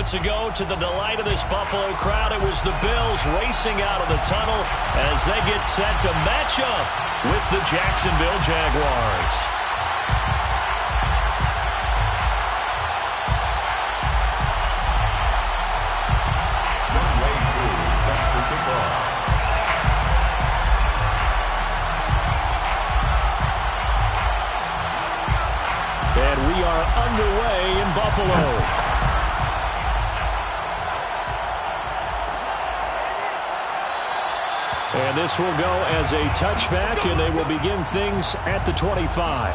moments ago, to the delight of this Buffalo crowd, it was the Bills racing out of the tunnel as they get set to match up with the Jacksonville Jaguars. And we are underway in Buffalo. And this will go as a touchback, and they will begin things at the 25.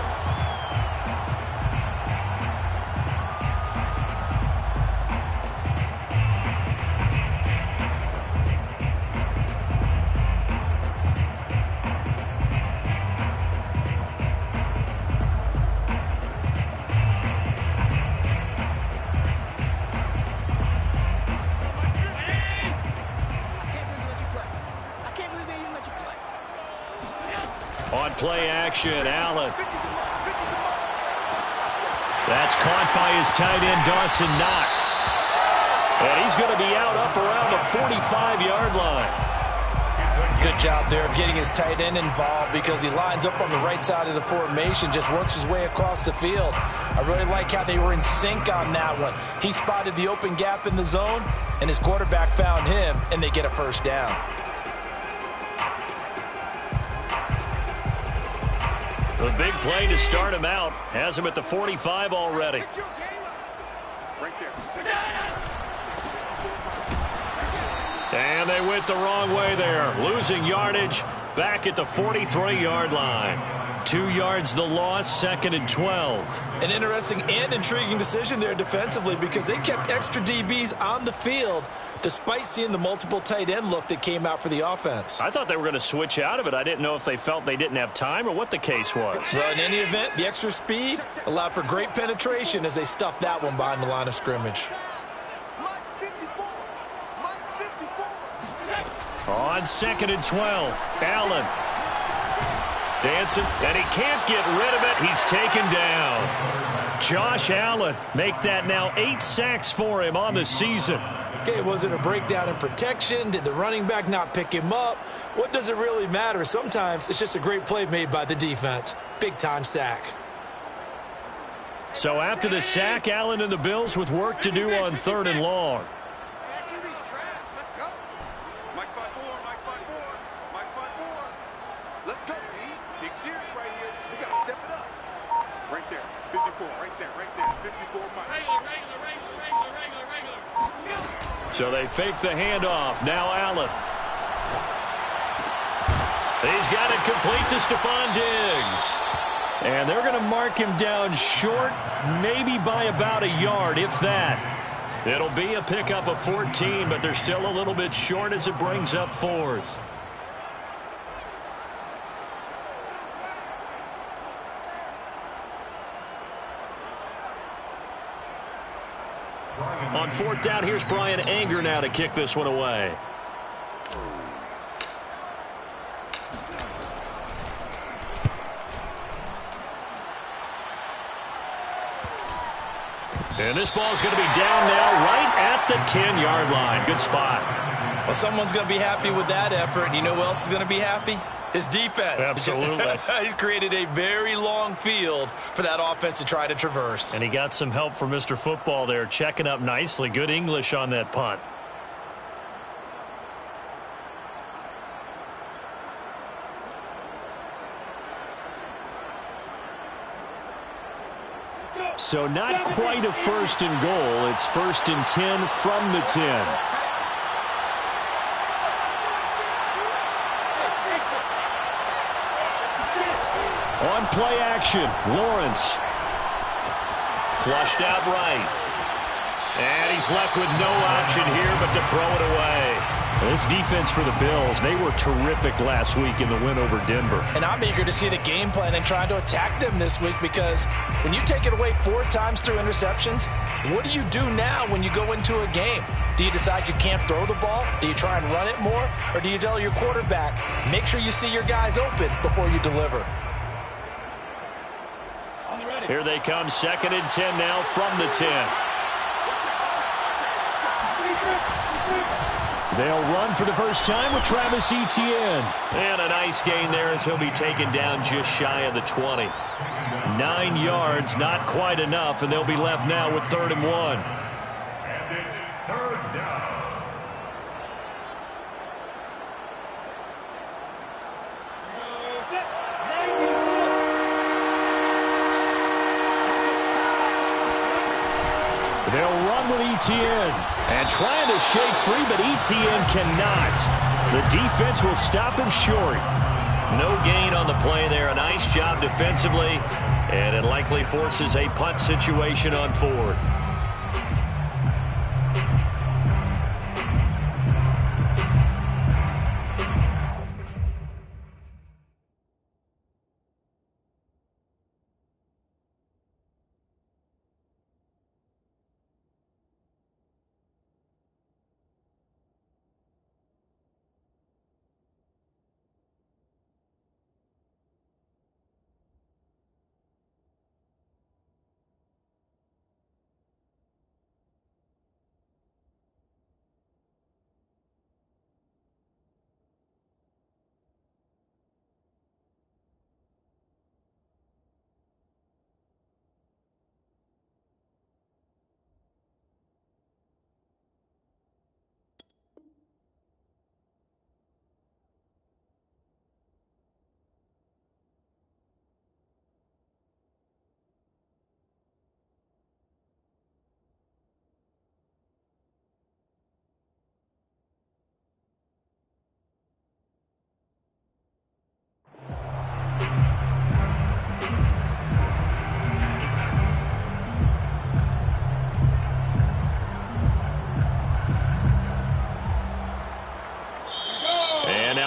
On play action, Allen. That's caught by his tight end, Dawson Knox. And he's going to be out up around the 45-yard line. Good job there of getting his tight end involved because he lines up on the right side of the formation, just works his way across the field. I really like how they were in sync on that one. He spotted the open gap in the zone, and his quarterback found him, and they get a first down. The big play to start him out has him at the 45 already. And they went the wrong way there, losing yardage back at the 43-yard line. 2 yards the loss, 2nd and 12. An interesting and intriguing decision there defensively because they kept extra DBs on the field despite seeing the multiple tight end look that came out for the offense. I thought they were going to switch out of it. I didn't know if they felt they didn't have time or what the case was. Well, in any event, the extra speed allowed for great penetration as they stuffed that one behind the line of scrimmage. On 2nd and 12, Allen. Dancing, and he can't get rid of it. He's taken down. Josh Allen, make that now 8 sacks for him on the season. Okay, was it a breakdown in protection? Did the running back not pick him up? What does it really matter? Sometimes it's just a great play made by the defense. Big-time sack. So after the sack, Allen and the Bills with work to do on 3rd and long. So they fake the handoff. Now Allen. He's got it complete to Stephon Diggs. And they're going to mark him down short, maybe by about a yard, if that. It'll be a pickup of 14, but they're still a little bit short as it brings up 4th. On 4th down, here's Brian Anger now to kick this one away. And this ball's going to be down now right at the 10-yard line. Good spot. Well, someone's going to be happy with that effort. You know who else is going to be happy? His defense. Absolutely. He's created a very long field for that offense to try to traverse. And he got some help from Mr. Football there, checking up nicely. Good English on that punt. So not quite a 1st and goal. It's 1st and 10 from the 10. On play action, Lawrence. Flushed out right. And he's left with no option here but to throw it away. This defense for the Bills, they were terrific last week in the win over Denver. And I'm eager to see the game plan and trying to attack them this week because when you take it away 4 times through interceptions, what do you do now when you go into a game? Do you decide you can't throw the ball? Do you try and run it more? Or do you tell your quarterback, make sure you see your guys open before you deliver? Here they come, 2nd and 10 now from the 10. They'll run for the first time with Travis Etienne. And a nice gain there as he'll be taken down just shy of the 20. 9 yards, not quite enough, and they'll be left now with 3rd and 1. And it's 3rd down. They'll run with Etienne. And trying to shake free, but Etienne cannot. The defense will stop him short. No gain on the play there. A nice job defensively. And it likely forces a punt situation on 4th.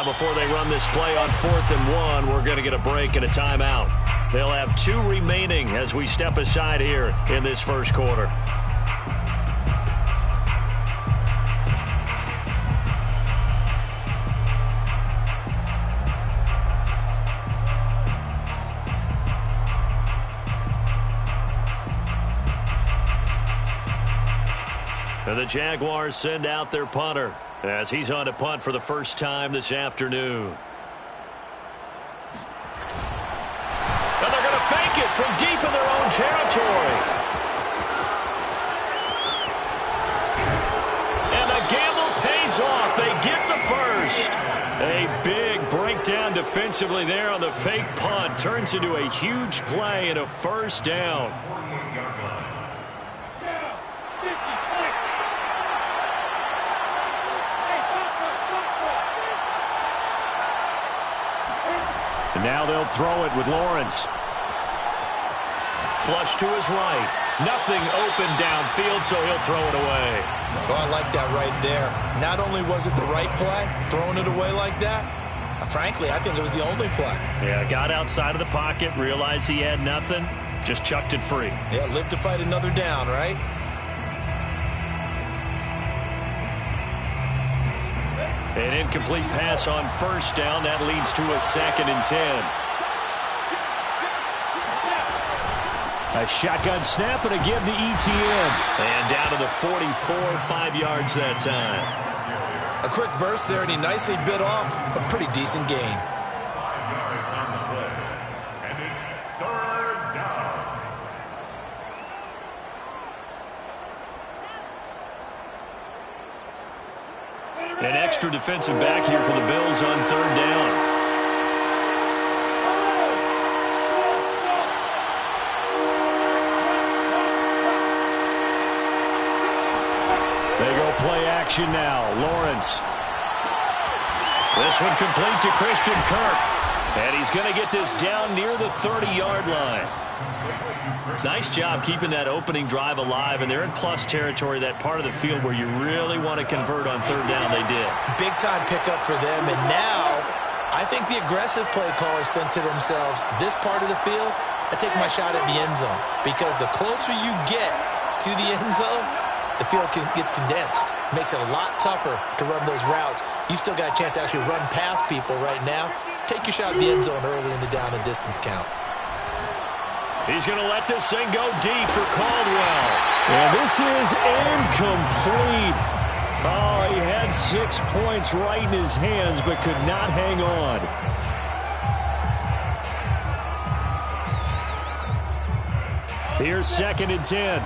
Before they run this play on 4th and 1, we're going to get a break and a timeout. They'll have 2 remaining as we step aside here in this first quarter. And the Jaguars send out their punter as he's on to punt for the first time this afternoon. And they're going to fake it from deep in their own territory. And the gamble pays off. They get the first. A big breakdown defensively there on the fake punt. Turns into a huge play and a first down. And now they'll throw it with Lawrence. Flush to his right. Nothing open downfield, so he'll throw it away. Oh, I like that right there. Not only was it the right play, throwing it away like that, frankly, I think it was the only play. Yeah, got outside of the pocket, realized he had nothing, just chucked it free. Yeah, live to fight another down, right? An incomplete pass on first down. That leads to a 2nd and 10. A shotgun snap and a give to Etienne. And down to the 44, 5 yards that time. A quick burst there, and he nicely bit off a pretty decent gain. 5 yards on the play. And it's 3rd down. An extra defensive back here for the Bills on 3rd down. They go play action now. Lawrence. This one complete to Christian Kirk. And he's going to get this down near the 30-yard line. Nice job keeping that opening drive alive, and they're in plus territory, that part of the field where you really want to convert on 3rd down. They did. Big-time pickup for them, and now I think the aggressive play callers think to themselves, this part of the field, I take my shot at the end zone, because the closer you get to the end zone, the field gets condensed. Makes it a lot tougher to run those routes. You still got a chance to actually run past people right now. Take your shot at the end zone early in the down and distance count. He's going to let this thing go deep for Caldwell. And this is incomplete. Oh, he had 6 points right in his hands, but could not hang on. Here's 2nd and 10.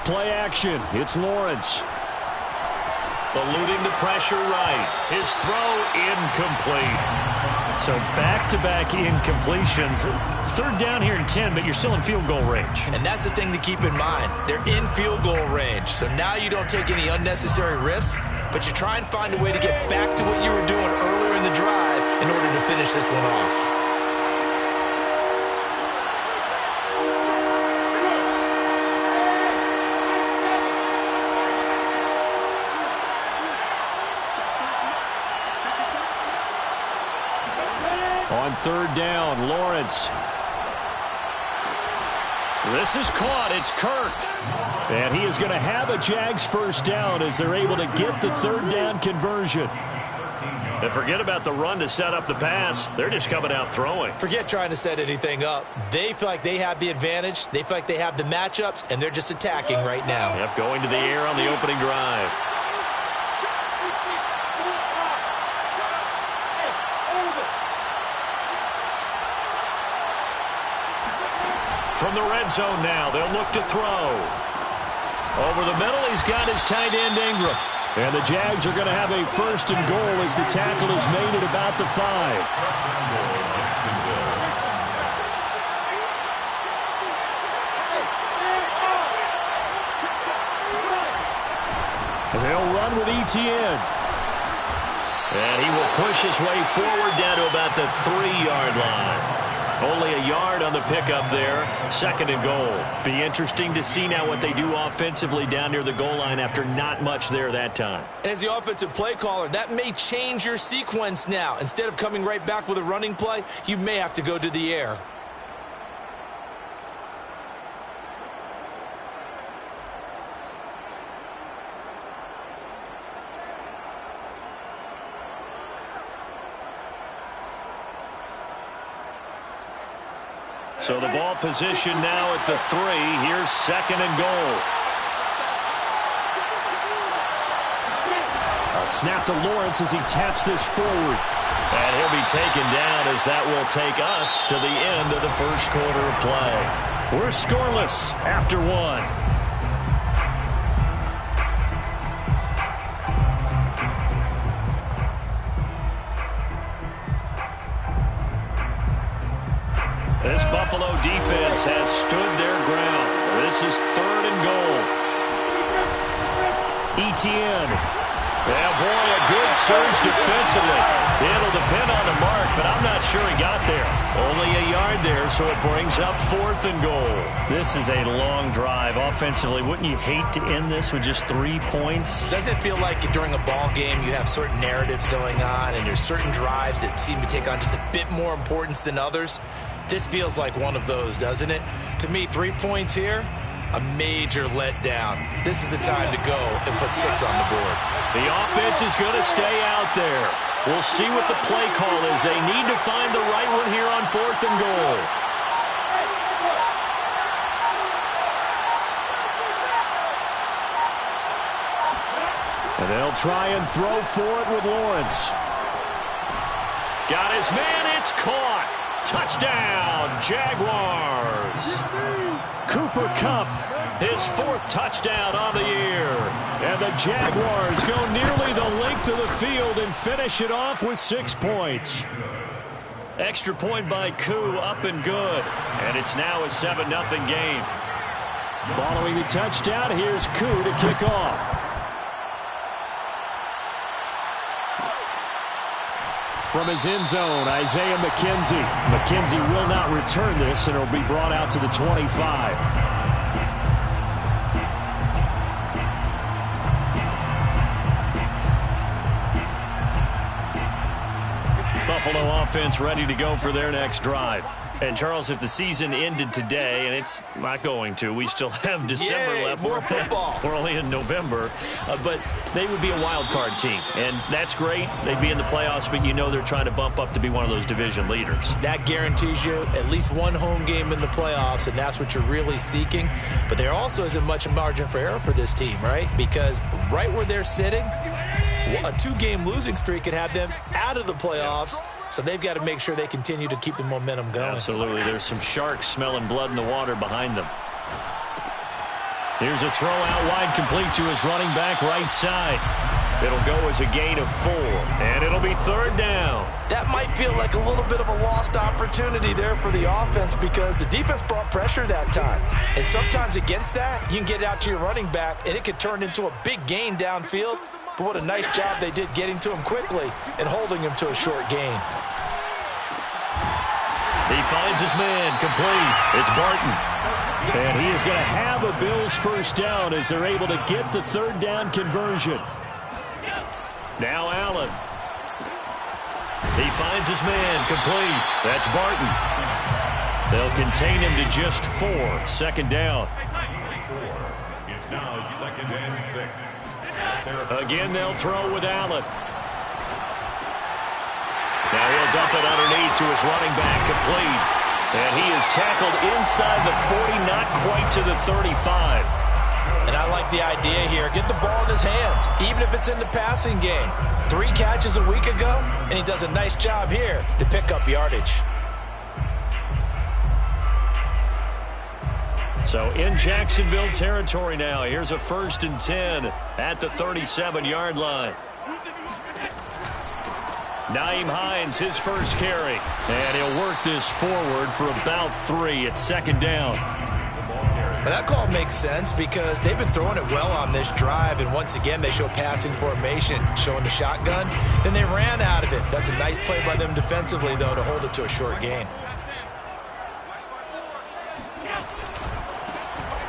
Play action. It's Lawrence. Eluding the pressure right. His throw incomplete. So back-to-back incompletions. 3rd down here and 10, but you're still in field goal range. And that's the thing to keep in mind. They're in field goal range. So now you don't take any unnecessary risks, but you try and find a way to get back to what you were doing earlier in the drive in order to finish this one off. On 3rd down, Lawrence. This is caught. It's Kirk. And he is going to have a Jags 1st down as they're able to get the 3rd down conversion. And forget about the run to set up the pass. They're just coming out throwing. Forget trying to set anything up. They feel like they have the advantage. They feel like they have the matchups, and they're just attacking right now. Yep, going to the air on the opening drive. From the red zone now, they'll look to throw. Over the middle, he's got his tight end Ingram. And the Jags are going to have a 1st and goal as the tackle is made at about the 5. And they'll run with ETN. And he will push his way forward down to about the 3-yard line. Only a yard on the pickup there. 2nd and goal. Be interesting to see now what they do offensively down near the goal line after not much there that time. As the offensive play caller, that may change your sequence now. Instead of coming right back with a running play, you may have to go to the air. So the ball position now at the 3. Here's 2nd and goal. A snap to Lawrence as he taps this forward. And he'll be taken down as that will take us to the end of the 1st quarter of play. We're scoreless after 1. This Buffalo defense has stood their ground. This is 3rd and goal. ETN. Yeah, boy, a good surge defensively. It'll depend on the mark, but I'm not sure he got there. Only a yard there, so it brings up 4th and goal. This is a long drive offensively. Wouldn't you hate to end this with just 3 points? Doesn't it feel like during a ball game you have certain narratives going on and there's certain drives that seem to take on just a bit more importance than others? This feels like one of those, doesn't it? To me, 3 points here, a major letdown. This is the time to go and put 6 on the board. The offense is going to stay out there. We'll see what the play call is. They need to find the right one here on 4th and goal. And they'll try and throw for it with Lawrence. Got his man, it's caught. Touchdown, Jaguars. Cooper Kupp, his 4th touchdown on the year. And the Jaguars go nearly the length of the field and finish it off with 6 points. Extra point by Koo, up and good. And it's now a 7-0 game. Following the touchdown, here's Koo to kick off. From his end zone, Isaiah McKenzie. McKenzie will not return this, and it'll be brought out to the 25. Buffalo Buffalo offense ready to go for their next drive. And, Charles, if the season ended today, and it's not going to, we still have December left. More football. We're only in November. But they would be a wild card team. And that's great. They'd be in the playoffs, but you know they're trying to bump up to be one of those division leaders. That guarantees you at least one home game in the playoffs, and that's what you're really seeking. But there also isn't much margin for error for this team, right? Because right where they're sitting, a 2-game losing streak could have them out of the playoffs. So they've got to make sure they continue to keep the momentum going. Absolutely. There's some sharks smelling blood in the water behind them. Here's a throw out wide, complete to his running back right side. It'll go as a gain of 4, and it'll be 3rd down. That might feel like a little bit of a lost opportunity there for the offense because the defense brought pressure that time. And sometimes against that, you can get out to your running back, and it could turn into a big gain downfield. But what a nice job they did getting to him quickly and holding him to a short gain. He finds his man, complete. It's Barton. And he is going to have a Bills first down as they're able to get the 3rd down conversion. Now Allen. He finds his man, complete. That's Barton. They'll contain him to just 4. 2nd down. It's now 2nd and 6. Again, they'll throw with Allen. Now he'll dump it underneath to his running back, complete. And he is tackled inside the 40, not quite to the 35. And I like the idea here. Get the ball in his hands, even if it's in the passing game. 3 catches a week ago, and he does a nice job here to pick up yardage. So in Jacksonville territory now. Here's a 1st and 10 at the 37-yard line. Nyheim Hines, his first carry. And he'll work this forward for about 3 at 2nd down. Well, that call makes sense because they've been throwing it well on this drive. And once again, they show passing formation, showing the shotgun. Then they ran out of it. That's a nice play by them defensively, though, to hold it to a short gain.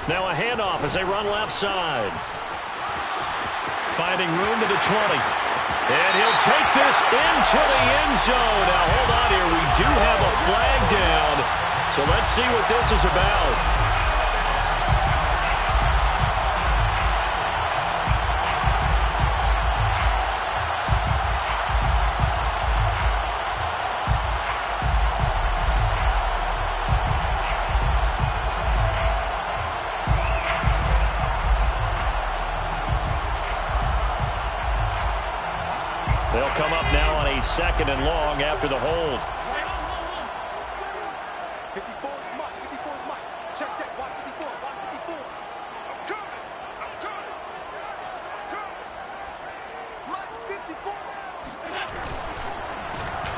Now a handoff as they run left side. Finding room to the 20. And he'll take this into the end zone. Now hold on here. We do have a flag down. So let's see what this is about. They'll come up now on a 2nd and long after the hold.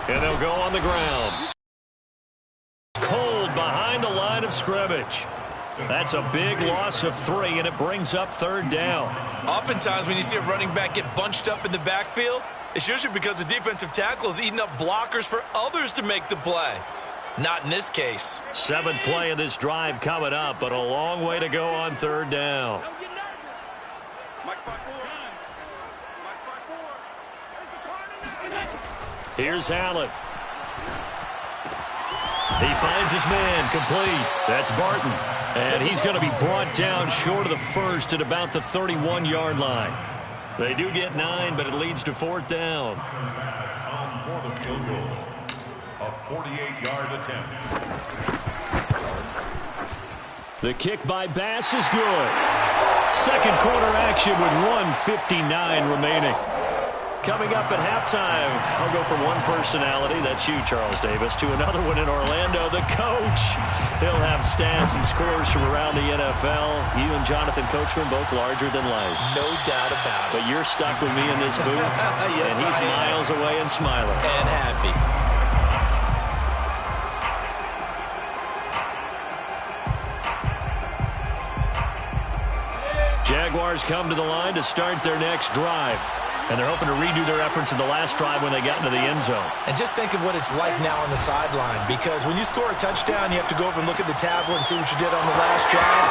And they'll go on the ground. Cold behind the line of scrimmage. That's a big loss of 3, and it brings up 3rd down. Oftentimes when you see a running back get bunched up in the backfield, it's usually because the defensive tackle is eating up blockers for others to make the play. Not in this case. 7th play of this drive coming up, but a long way to go on 3rd down. Here's Allen. He finds his man, complete. That's Barton. And he's going to be brought down short of the 1st at about the 31-yard line. They do get 9, but it leads to 4th down. Pass on for the field goal. A 48-yard attempt. The kick by Bass is good. 2nd quarter action with 1:59 remaining. Coming up at halftime, I'll go from one personality, that's you, Charles Davis, to another one in Orlando, the coach. He'll have stats and scores from around the NFL. You and Jonathan Coachman both larger than life. No doubt about it. But you're stuck with me in this booth, yes, and he's miles away and smiling. And happy. Jaguars come to the line to start their next drive. And they're hoping to redo their efforts in the last drive when they got into the end zone. And just think of what it's like now on the sideline, because when you score a touchdown, you have to go over and look at the tablet and see what you did on the last drive.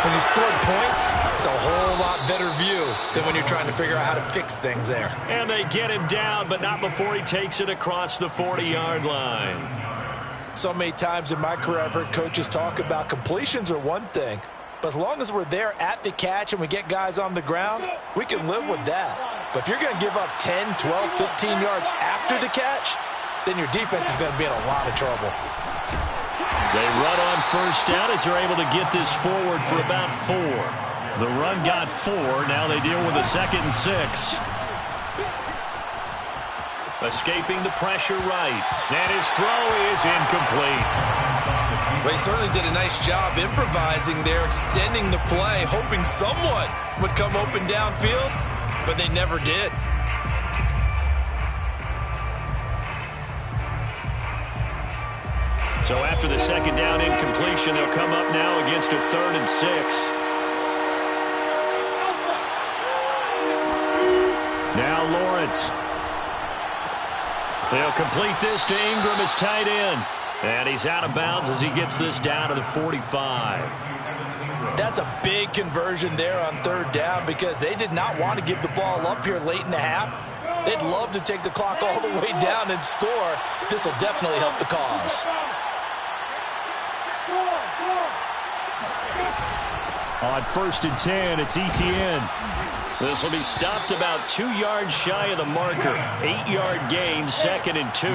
When you scored points, it's a whole lot better view than when you're trying to figure out how to fix things there. And they get him down, but not before he takes it across the 40-yard line. So many times in my career, I've heard coaches talk about completions are one thing, but as long as we're there at the catch and we get guys on the ground, we can live with that. But if you're going to give up 10, 12, 15 yards after the catch, then your defense is going to be in a lot of trouble. They run on first down as they're able to get this forward for about 4. The run got 4. Now they deal with a 2nd and 6. Escaping the pressure right. And his throw is incomplete. Well, he certainly did a nice job improvising there, extending the play, hoping someone would come open downfield, but they never did. So after the 2nd down incompletion, they'll come up now against a 3rd and 6. Now Lawrence. They'll complete this to Ingram as tight end. And he's out of bounds as he gets this down to the 45. That's a big conversion there on 3rd down because they did not want to give the ball up here late in the half. They'd love to take the clock all the way down and score. This will definitely help the cause. On 1st and 10, it's Etienne. This will be stopped about 2 yards shy of the marker. 8-yard gain, 2nd and 2.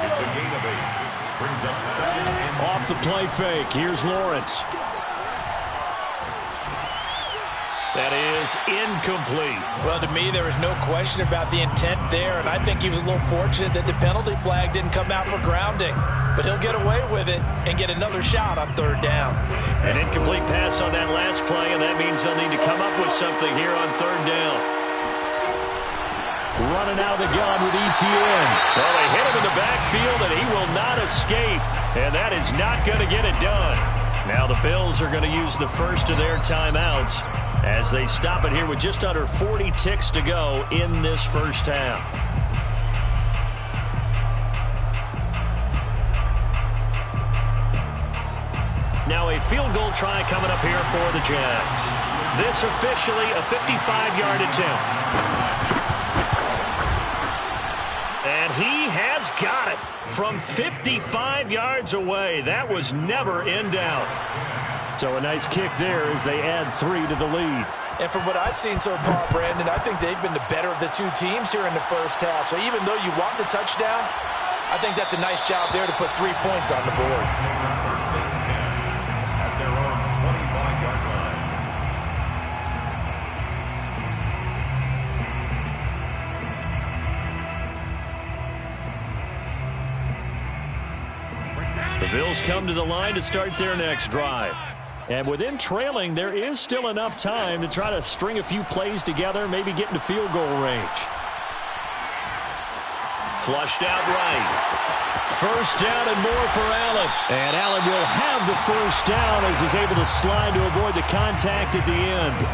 It's a gain of 8. Brings up 2nd and 2. Off the play fake, here's Lawrence. That is incomplete. Well, to me, there was no question about the intent there, and I think he was a little fortunate that the penalty flag didn't come out for grounding. But he'll get away with it and get another shot on 3rd down. An incomplete pass on that last play, and that means they'll need to come up with something here on 3rd down. Running out of the gun with Etienne. Well, they hit him in the backfield, and he will not escape. And that is not going to get it done. Now the Bills are going to use the first of their timeouts as they stop it here with just under 40 ticks to go in this first half. Now a field goal try coming up here for the Jags. This officially a 55-yard attempt. And he has got it from 55 yards away. That was never in doubt. So a nice kick there as they add 3 to the lead. And from what I've seen so far, Brandon, I think they've been the better of the 2 teams here in the first half. So even though you want the touchdown, I think that's a nice job there to put 3 points on the board. The Bills come to the line to start their next drive. And with them trailing, there is still enough time to try to string a few plays together, maybe get into field goal range. Flushed out right. First down and more for Allen. And Allen will have the first down as he's able to slide to avoid the contact at the end.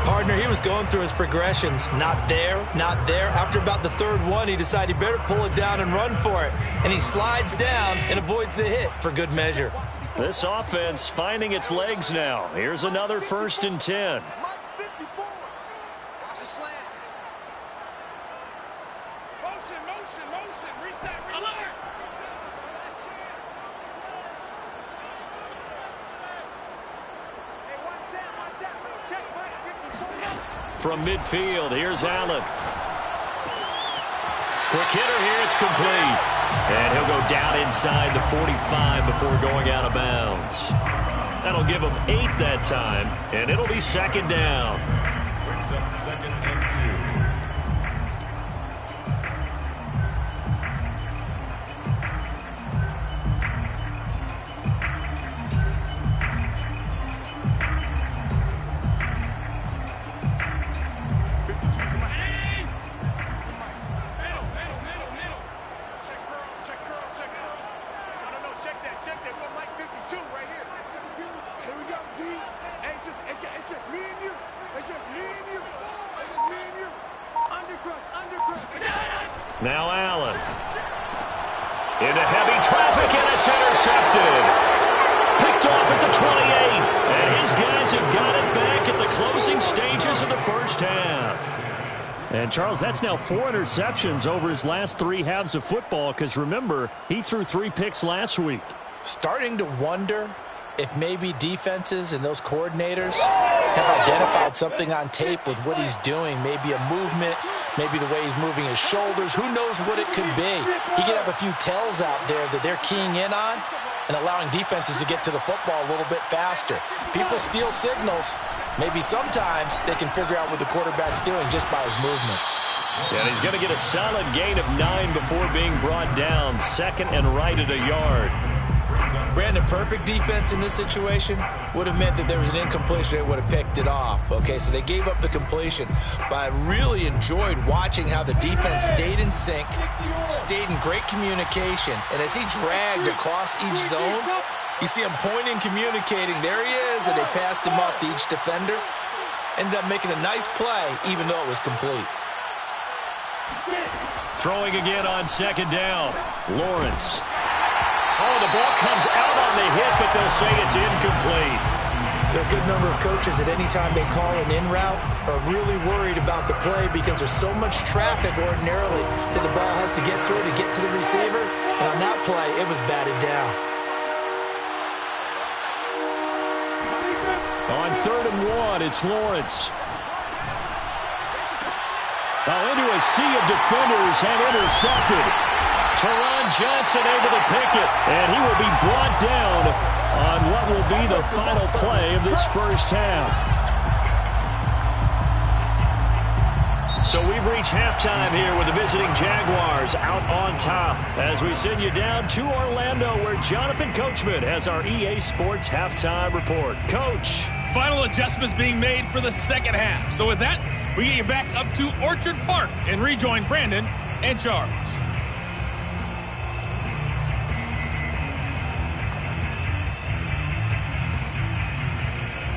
Partner, he was going through his progressions. Not there, not there. After about the 3rd one, he decided he better pull it down and run for it. And he slides down and avoids the hit for good measure. This offense finding its legs now. Here's another 1st and 10. From midfield, here's Allen. Quick hitter here, it's complete. And he'll go down inside the 45 before going out of bounds. That'll give him 8 that time, and it'll be 2nd down. Brings up 2nd and 2. It's just me and you. It's just Now Allen. Into heavy traffic, and it's intercepted. Picked off at the 28. And his guys have got it back at the closing stages of the first half. And, Charles, that's now 4 interceptions over his last 3 halves of football because, remember, he threw 3 picks last week. Starting to wonder if maybe defenses and those coordinators have identified something on tape with what he's doing. Maybe a movement, maybe the way he's moving his shoulders. Who knows what it could be? He could have a few tells out there that they're keying in on and allowing defenses to get to the football a little bit faster. People steal signals. Maybe sometimes they can figure out what the quarterback's doing just by his movements. And he's going to get a solid gain of 9 before being brought down. Second and right at a yard. Brandon, perfect defense in this situation would have meant that there was an incompletion. They would have picked it off. Okay, so they gave up the completion. But I really enjoyed watching how the defense stayed in sync, stayed in great communication. And as he dragged across each zone, you see him pointing, communicating. There he is, and they passed him up to each defender. Ended up making a nice play, even though it was complete. Throwing again on second down. Lawrence. Oh, the ball comes out on the hit, but they'll say it's incomplete. There are a good number of coaches that any time they call an in route are really worried about the play because there's so much traffic ordinarily that the ball has to get through to get to the receiver. And on that play, it was batted down. On 3rd and 1, it's Lawrence. Now into a sea of defenders and intercepted. Teron Johnson able to pick it, and he will be brought down on what will be the final play of this first half. So we've reached halftime here with the visiting Jaguars out on top as we send you down to Orlando where Jonathan Coachman has our EA Sports halftime report. Coach. Final adjustments being made for the second half. So with that, we get you back up to Orchard Park and rejoin Brandon and Charles.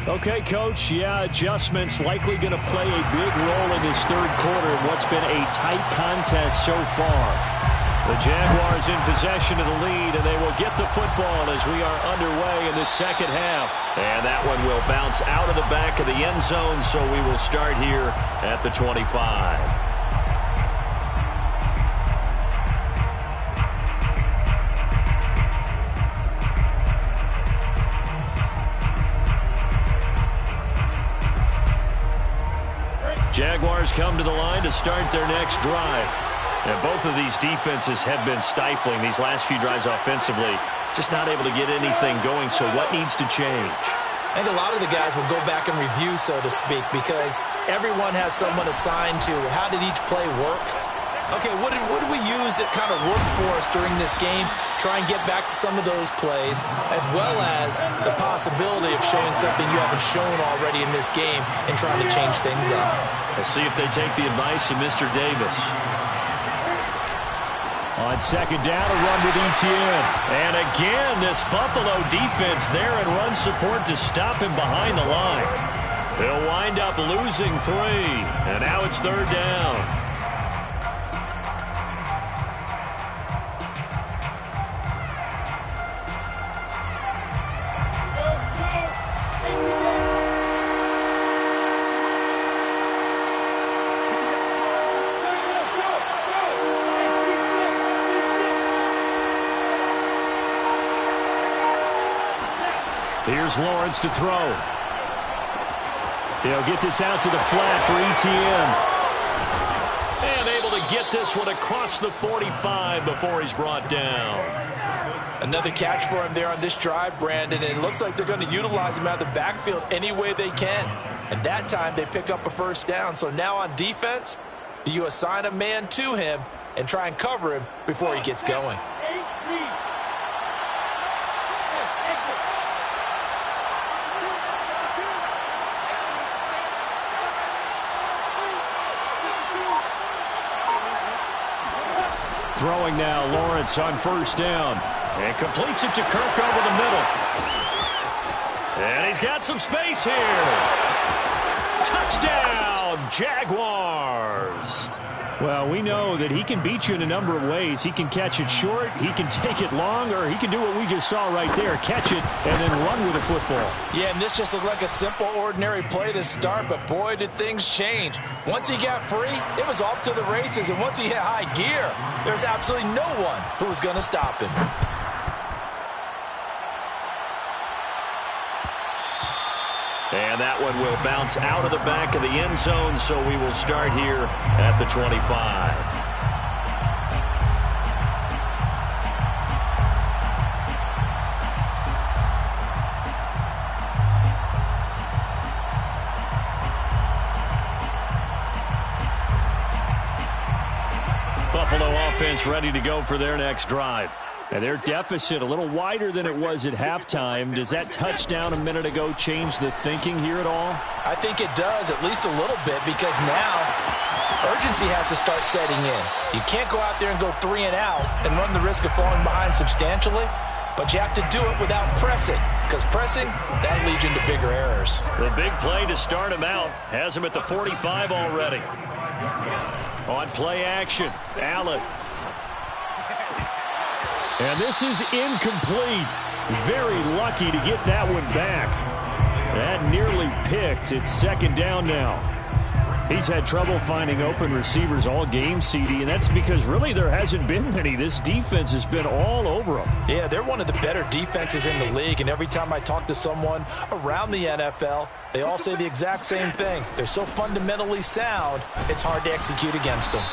Okay, Coach, yeah, adjustments likely going to play a big role in this third quarter in what's been a tight contest so far. The Jaguars in possession of the lead, and they will get the football as we are underway in the second half. And that one will bounce out of the back of the end zone, so we will start here at the 25. Jaguars come to the line to start their next drive. And both of these defenses have been stifling these last few drives offensively. Just not able to get anything going, so what needs to change? I think a lot of the guys will go back and review, so to speak, because everyone has someone assigned to how did each play work. Okay, what did we use that kind of worked for us during this game? Try and get back to some of those plays, as well as the possibility of showing something you haven't shown already in this game and trying to change things up. We'll see if they take the advice of Mr. Davis. On second down, a run with Etienne. And again, this Buffalo defense there in run support to stop him behind the line. They'll wind up losing 3, and now it's 3rd down. Here's Lawrence to throw. He'll get this out to the flat for Etienne. And able to get this one across the 45 before he's brought down. Another catch for him there on this drive, Brandon. And it looks like they're going to utilize him out of the backfield any way they can. And that time they pick up a first down. So now on defense, do you assign a man to him and try and cover him before he gets going? Throwing now, Lawrence on first down. And completes it to Kirk over the middle. And he's got some space here. Touchdown, Jaguars. Well, we know that he can beat you in a number of ways. He can catch it short, he can take it long, or he can do what we just saw right there, catch it and then run with the football. Yeah, and this just looked like a simple, ordinary play to start, but boy, did things change. Once he got free, it was off to the races, and once he hit high gear, there's absolutely no one who was going to stop him. And that one will bounce out of the back of the end zone, so we will start here at the 25. Buffalo offense ready to go for their next drive. And their deficit a little wider than it was at halftime. Does that touchdown a minute ago change the thinking here at all? I think it does, at least a little bit, because now urgency has to start setting in. You can't go out there and go 3 and out and run the risk of falling behind substantially, but you have to do it without pressing, because pressing, that'll lead you into bigger errors. The big play to start him out has him at the 45 already. On play action, Allen. And this is incomplete. Very lucky to get that one back. That nearly picked. It's second down now. He's had trouble finding open receivers all game, CD, and that's because really there hasn't been many. This defense has been all over them. Yeah, they're one of the better defenses in the league, and every time I talk to someone around the NFL, they all say the exact same thing. They're so fundamentally sound, it's hard to execute against them.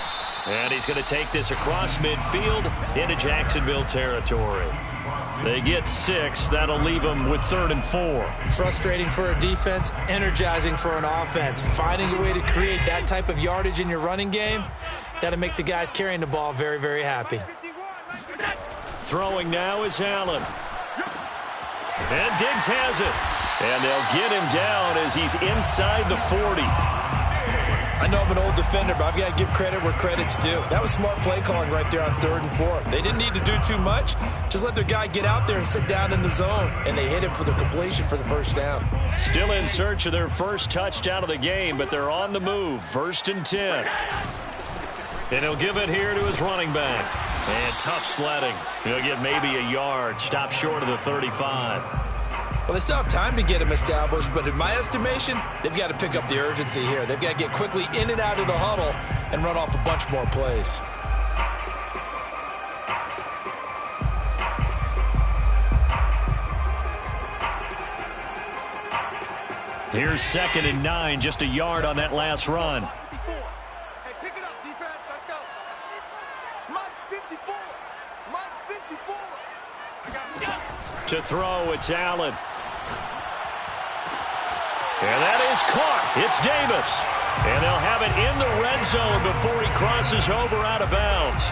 And he's going to take this across midfield into Jacksonville territory. They get 6. That'll leave them with 3rd and 4. Frustrating for a defense, energizing for an offense. Finding a way to create that type of yardage in your running game, that'll make the guys carrying the ball very, very happy. Throwing now is Allen. And Diggs has it. And they'll get him down as he's inside the 40. I know I'm an old defender, but I've got to give credit where credit's due. That was smart play calling right there on 3rd and 4. They didn't need to do too much. Just let their guy get out there and sit down in the zone. And they hit him for the completion for the first down. Still in search of their first touchdown of the game, but they're on the move. 1st and 10. And he'll give it here to his running back. And tough sledding. He'll get maybe a yard. Stop short of the 35. Well, they still have time to get him established, but in my estimation, they've got to pick up the urgency here. They've got to get quickly in and out of the huddle and run off a bunch more plays. Here's 2nd and 9, just a yard on that last run. Hey, pick it up, defense. Let's go. Mike 54. Mike 54. To throw, it's Allen. And that is caught. It's Davis. And they'll have it in the red zone before he crosses over out of bounds.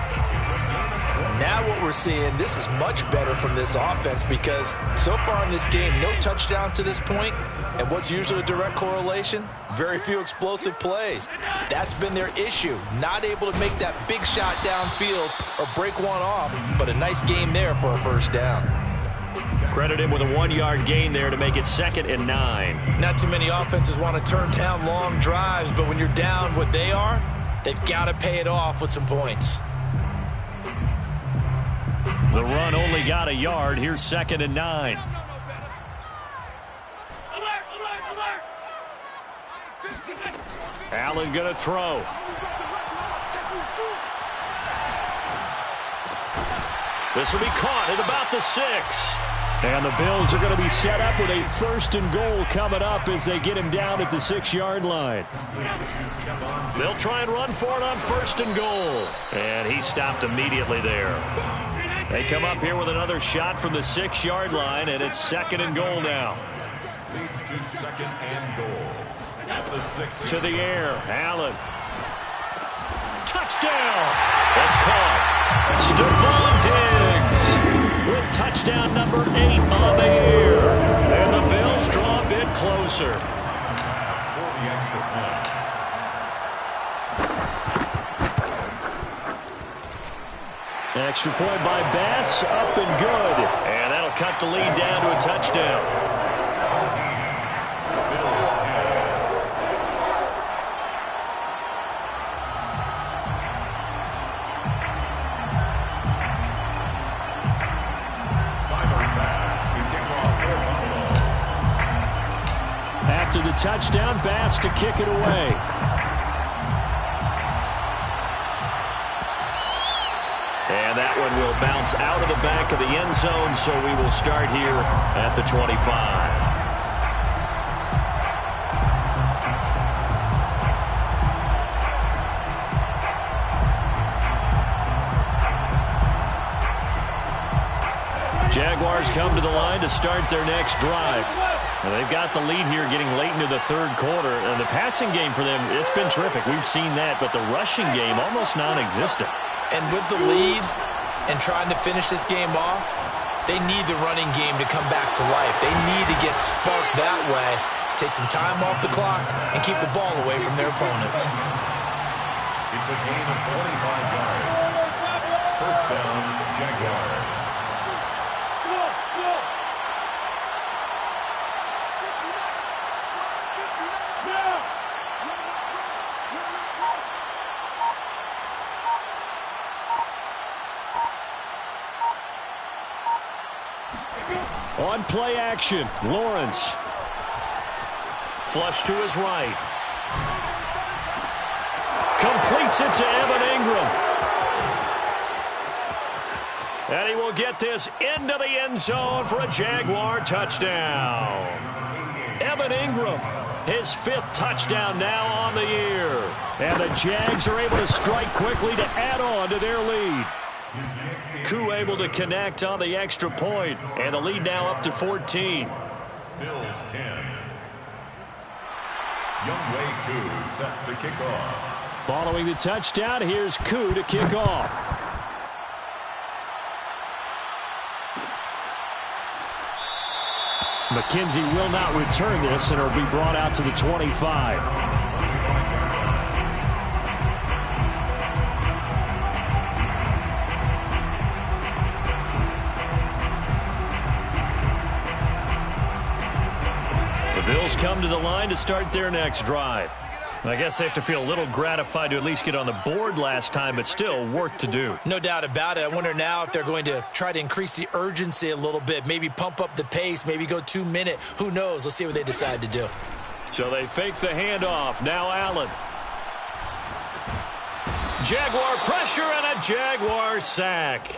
Now what we're seeing, this is much better from this offense because so far in this game, no touchdown to this point, and what's usually a direct correlation? Very few explosive plays. That's been their issue. Not able to make that big shot downfield or break one off, but a nice game there for a first down. Credit him with a 1-yard gain there to make it 2nd and 9. Not too many offenses want to turn down long drives, but when you're down what they are, they've got to pay it off with some points. The run only got a yard. Here's 2nd and 9. Allen going to throw. This will be caught at about the 6. And the Bills are going to be set up with a 1st and goal coming up as they get him down at the 6-yard line. They'll try and run for it on 1st and goal. And he stopped immediately there. They come up here with another shot from the 6-yard line, and it's 2nd and goal now. Leads to 2nd and goal. At the 6. To the air, Allen. Touchdown! That's caught. Stephon Diggs with touchdown number 8 on the air. And the Bills draw a bit closer. For the extra point. Extra point by Bass, up and good. And that'll cut the lead down to a touchdown. touchdown. Bass to kick it away. And that one will bounce out of the back of the end zone, so we will start here at the 25. Jaguars come to the line to start their next drive. Well, they've got the lead here getting late into the third quarter. And the passing game for them, it's been terrific. We've seen that, but the rushing game almost non-existent. And with the lead and trying to finish this game off, they need the running game to come back to life. They need to get sparked that way, take some time off the clock, and keep the ball away from their opponents. It's a gain of 45 yards. First down, Jaguars. On play action, Lawrence. Flush to his right. Completes it to Evan Ingram. And he will get this into the end zone for a Jaguar touchdown. Evan Ingram, his 5th touchdown now on the year. And the Jags are able to strike quickly to add on to their lead. Koo able to connect on the extra point, and the lead now up to 14. Bills 10. Younghoe Koo set to kick off. Following the touchdown, here's Koo to kick off. McKenzie will not return this, and it'll be brought out to the 25. Bills come to the line to start their next drive. I guess they have to feel a little gratified to at least get on the board last time, but still work to do. No doubt about it. I wonder now if they're going to try to increase the urgency a little bit, maybe pump up the pace, maybe go 2-minute. Who knows? Let's see what they decide to do. So they fake the handoff. Now Allen. Jaguar pressure and a Jaguar sack.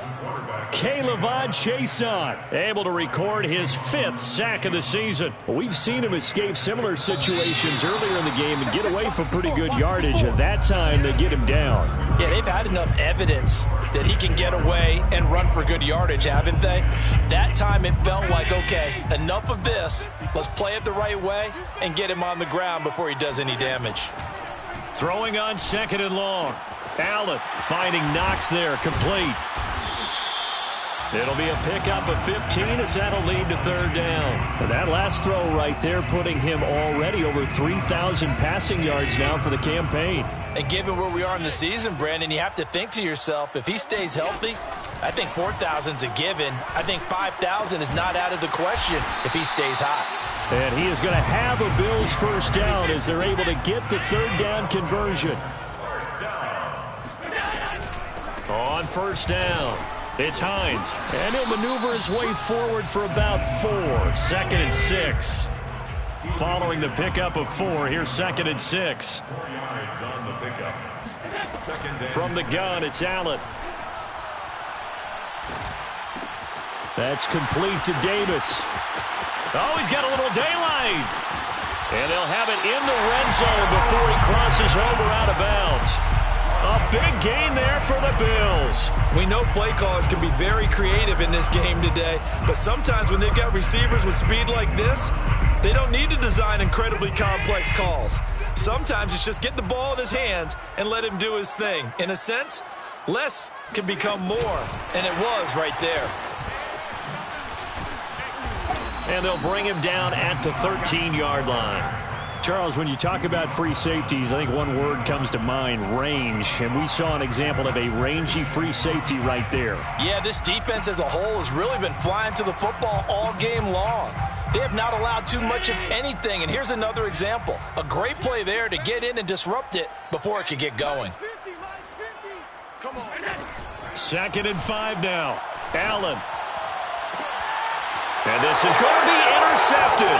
K'Lavon Chaisson able to record his 5th sack of the season. We've seen him escape similar situations earlier in the game and get away from pretty good yardage. At that time, they get him down. Yeah, they've had enough evidence that he can get away and run for good yardage, haven't they? That time it felt like, okay, enough of this. Let's play it the right way and get him on the ground before he does any damage. Throwing on 2nd and long. Allen finding Knox there, complete. It'll be a pickup of 15 as that'll lead to 3rd down. And that last throw right there putting him already over 3,000 passing yards now for the campaign. And given where we are in the season, Brandon, you have to think to yourself, if he stays healthy, I think 4,000's a given. I think 5,000 is not out of the question if he stays hot. And he is going to have a Bills 1st down as they're able to get the 3rd down conversion. On 1st down, it's Hines. And he'll maneuver his way forward for about 4. 2nd and 6. Following the pickup of 4, here's 2nd and 6. 4 yards on the pickup. From the gun, it's Allen. That's complete to Davis. Oh, he's got a little daylight. And they'll have it in the red zone before he crosses over out of bounds. A big gain there for the Bills. We know play callers can be very creative in this game today, but sometimes when they've got receivers with speed like this, they don't need to design incredibly complex calls. Sometimes it's just get the ball in his hands and let him do his thing. In a sense, less can become more, and it was right there. And they'll bring him down at the 13-yard line. Charles, when you talk about free safeties, I think one word comes to mind, range. And we saw an example of a rangy free safety right there. Yeah, this defense as a whole has really been flying to the football all game long. They have not allowed too much of anything. And here's another example. A great play there to get in and disrupt it before it could get going. Come on. 2nd and 5 now. Allen. And this is going to be intercepted.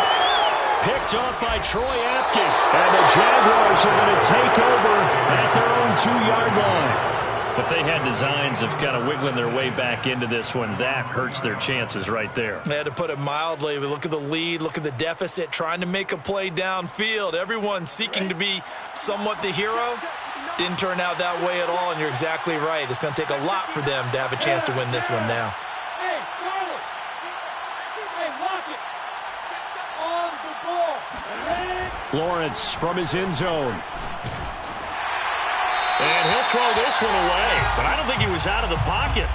Picked off by Troy Apke. And the Jaguars are going to take over at their own 2-yard line. If they had designs of kind of wiggling their way back into this one, that hurts their chances right there. They had to put it mildly. Look at the lead, look at the deficit, trying to make a play downfield. Everyone seeking to be somewhat the hero. Didn't turn out that way at all, and you're exactly right. It's going to take a lot for them to have a chance to win this one now. Hey, Charlie. Hey, lock it. On the ball. Lawrence from his end zone. And he'll throw this one away. But I don't think he was out of the pocket.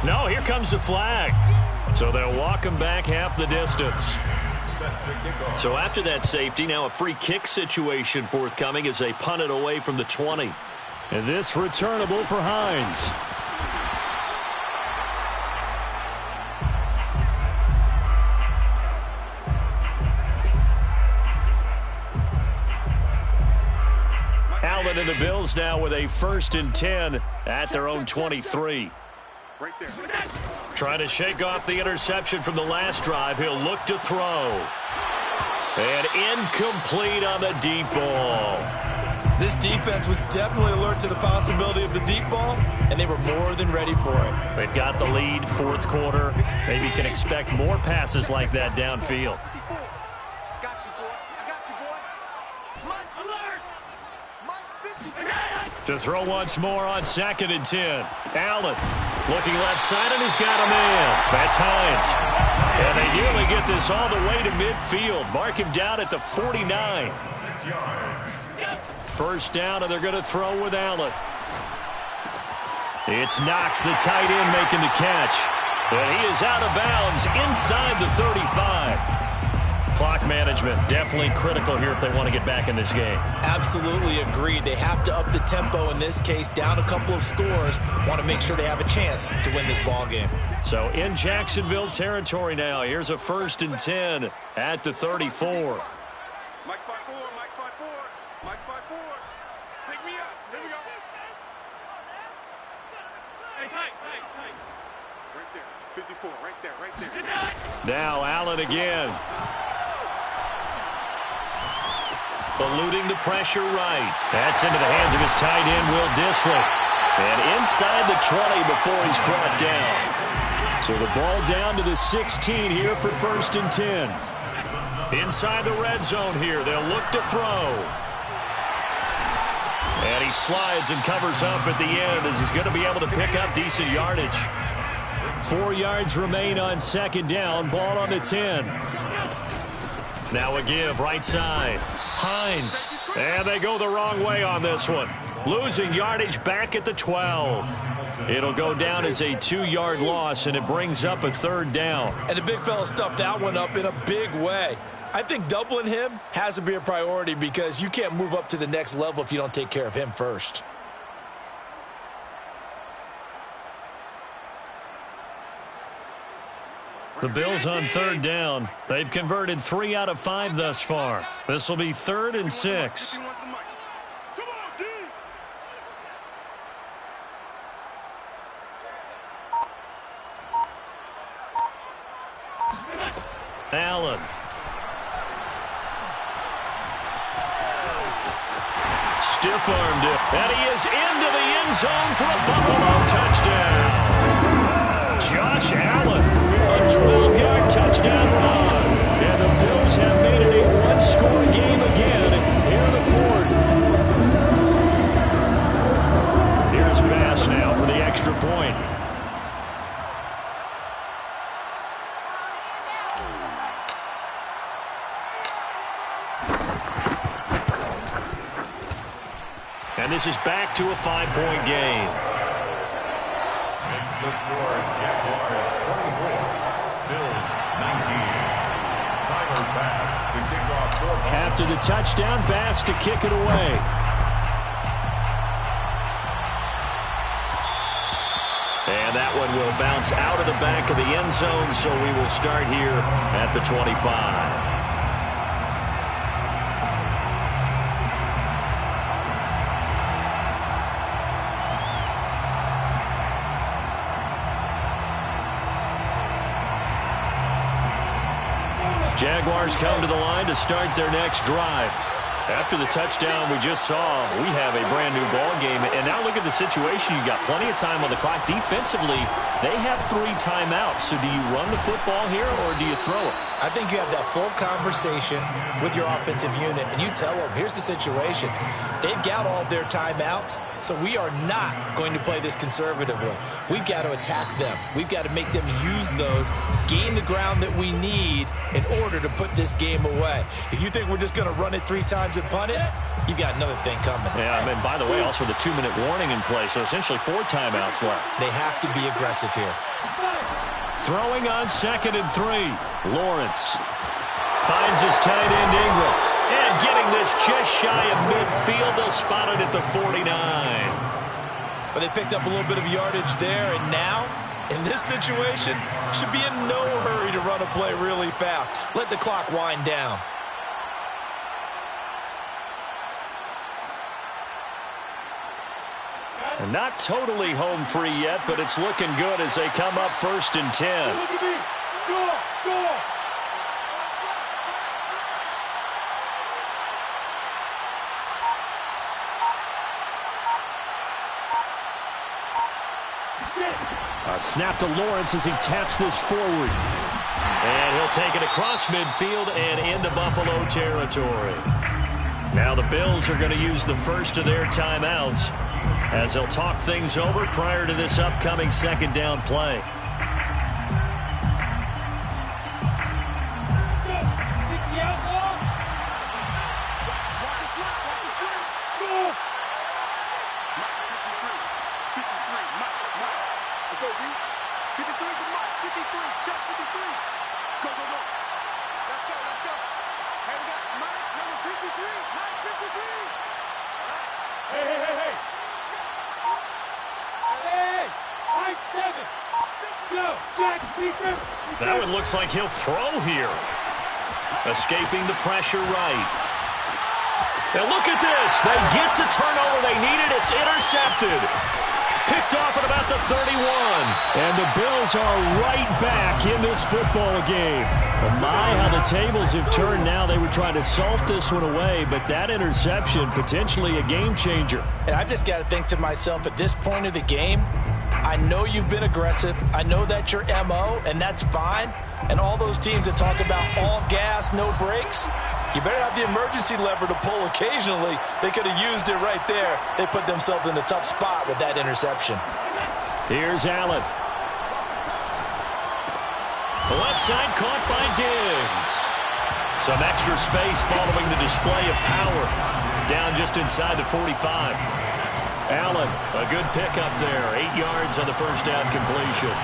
No, here comes the flag. So they'll walk him back half the distance. So after that safety, now a free kick situation forthcoming as they punt it away from the 20. And this returnable for Hines. Allen and the Bills now with a 1st and 10 at their own 23. Right there. Trying to shake off the interception from the last drive. He'll look to throw. And incomplete on the deep ball. This defense was definitely alert to the possibility of the deep ball, and they were more than ready for it. They've got the lead, 4th quarter. Maybe can expect more passes like that downfield. Got you, boy. I got you, boy. Mike alert. Mike 50. To throw once more on 2nd and 10. Allen looking left side, and he's got a man. That's Hines. And they nearly get this all the way to midfield. Mark him down at the 49. 6 yards. 1st down, and they're going to throw with Allen. It's Knox, the tight end, making the catch. And he is out of bounds inside the 35. Clock management definitely critical here if they want to get back in this game. Absolutely agreed. They have to up the tempo in this case, down a couple of scores. Want to make sure they have a chance to win this ball game. So in Jacksonville territory now. Here's a 1st and 10 at the 34. Mike 5-4. Mike 5-4. Mike 5-4. Pick me up. Here we go. Hey, tight. Right there. 54. Right there. Now Allen again. Eluding the pressure right. That's into the hands of his tight end, Will Dissly. And inside the 20 before he's brought down. So the ball down to the 16 here for 1st and 10. Inside the red zone here. They'll look to throw. And he slides and covers up at the end as he's going to be able to pick up decent yardage. 4 yards remain on 2nd down. Ball on the 10. Now a give right side. Hines. And they go the wrong way on this one. Losing yardage back at the 12. It'll go down as a 2-yard loss, and it brings up a 3rd down. And the big fella stuffed that one up in a big way. I think doubling him has to be a priority because you can't move up to the next level if you don't take care of him first. The Bills on 3rd down. They've converted 3 out of 5 thus far. This will be 3rd and 6. Come on, D. Allen. Stiff-armed it. And he is into the end zone for a Buffalo touchdown. Josh Allen, a 12-yard touchdown run. And the Bills have made it a 1-score game again here in the 4th. Here's Bass now for the extra point. And this is back to a 5-point game. Makes the score Jaguars 24, Bills 19. Tyler Bass to kick off for Buffalo. After the touchdown, Bass to kick it away. And that one will bounce out of the back of the end zone, so we will start here at the 25. Jaguars come to the line to start their next drive. After the touchdown we just saw, we have a brand-new ball game. And now look at the situation. You've got plenty of time on the clock. Defensively, they have 3 timeouts. So do you run the football here or do you throw it? I think you have that full conversation with your offensive unit, and you tell them, here's the situation. They've got all their timeouts, so we are not going to play this conservatively. We've got to attack them. We've got to make them use those, gain the ground that we need in order to put this game away. If you think we're just going to run it 3 times and punt it, you got another thing coming. Yeah, I mean, by the way, also the 2-minute warning in play, so essentially 4 timeouts left. They have to be aggressive here. Throwing on 2nd and 3. Lawrence finds his tight end Ingram. And getting this just shy of midfield. They'll spot it at the 49. But they picked up a little bit of yardage there, and now, in this situation, should be in no hurry to run a play really fast. Let the clock wind down. And not totally home free yet, but it's looking good as they come up 1st and 10. A snap to Lawrence as he taps this forward. And he'll take it across midfield and into Buffalo territory. Now the Bills are going to use the first of their timeouts as they'll talk things over prior to this upcoming 2nd down play. That one looks like he'll throw here. Escaping the pressure right. Now look at this. They get the turnover they needed. It's intercepted. Picked off at about the 31. And the Bills are right back in this football game. But my, how the tables have turned now. They were trying to salt this one away, but that interception, potentially a game changer. And I've just got to think to myself, at this point of the game, I know you've been aggressive. I know that's your MO, and that's fine. And all those teams that talk about all gas, no brakes, you better have the emergency lever to pull occasionally. They could have used it right there. They put themselves in a tough spot with that interception. Here's Allen. The left side caught by Diggs. Some extra space following the display of power. Down just inside the 45. Allen, a good pickup there. 8 yards on the first down completion.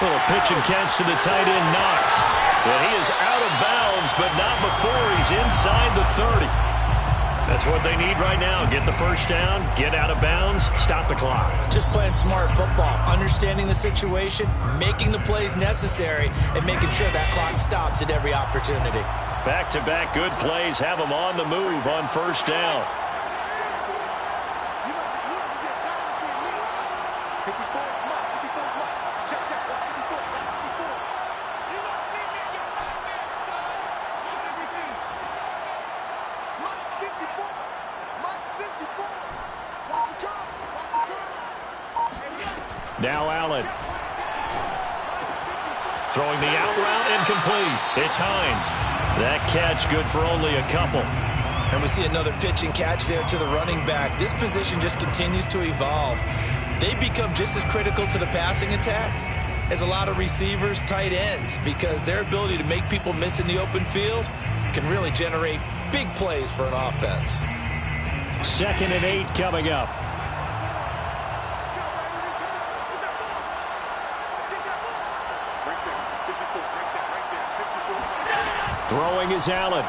Little pitch and catch to the tight end, Knox. But he is out of bounds, but not before he's inside the 30. That's what they need right now. Get the first down, get out of bounds, stop the clock. Just playing smart football, understanding the situation, making the plays necessary, and making sure that clock stops at every opportunity. Back-to-back good plays have them on the move on first down. Now Allen. Throwing the out route incomplete. It's Hines. That catch good for only a couple. And we see another pitch and catch there to the running back. This position just continues to evolve. They become just as critical to the passing attack as a lot of receivers, tight ends, because their ability to make people miss in the open field can really generate big plays for an offense. 2nd and 8 coming up. Throwing is Allen.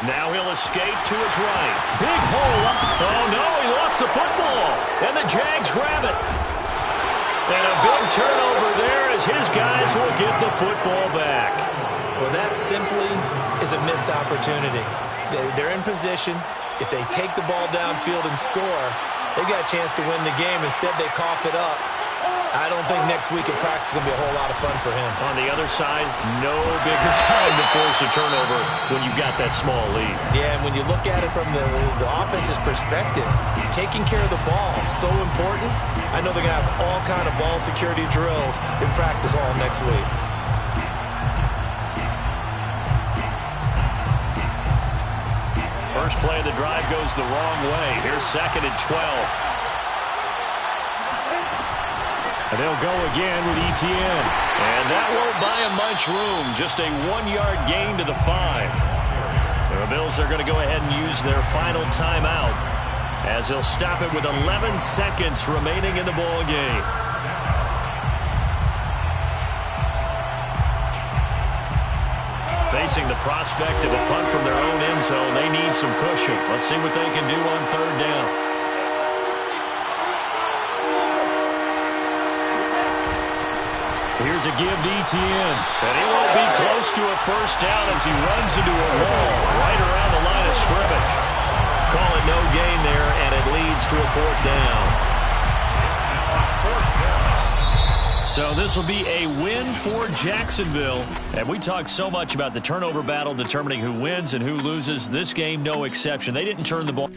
Now he'll escape to his right. Big hole up. Oh, no, he lost the football. And the Jags grab it. And a big turnover there as his guys will get the football back. Well, that simply is a missed opportunity. They're in position. If they take the ball downfield and score, they got a chance to win the game. Instead, they cough it up. I don't think next week in practice is going to be a whole lot of fun for him. On the other side, no bigger time to force a turnover when you've got that small lead. Yeah, and when you look at it from the offense's perspective, taking care of the ball is so important. I know they're going to have all kind of ball security drills in practice all next week. First play of the drive goes the wrong way. Here's 2nd and 12. And they'll go again with Etienne. And that won't buy him much room. Just a 1-yard gain to the 5. The Bills are going to go ahead and use their final timeout as they'll stop it with 11 seconds remaining in the ball game. Facing the prospect of a punt from their own end zone, they need some cushion. Let's see what they can do on 3rd down. Here's a give to Etienne. And he won't be close to a first down as he runs into a wall right around the line of scrimmage. Call it no gain there, and it leads to a 4th down. So this will be a win for Jacksonville. And we talked so much about the turnover battle determining who wins and who loses. This game, no exception. They didn't turn the ball.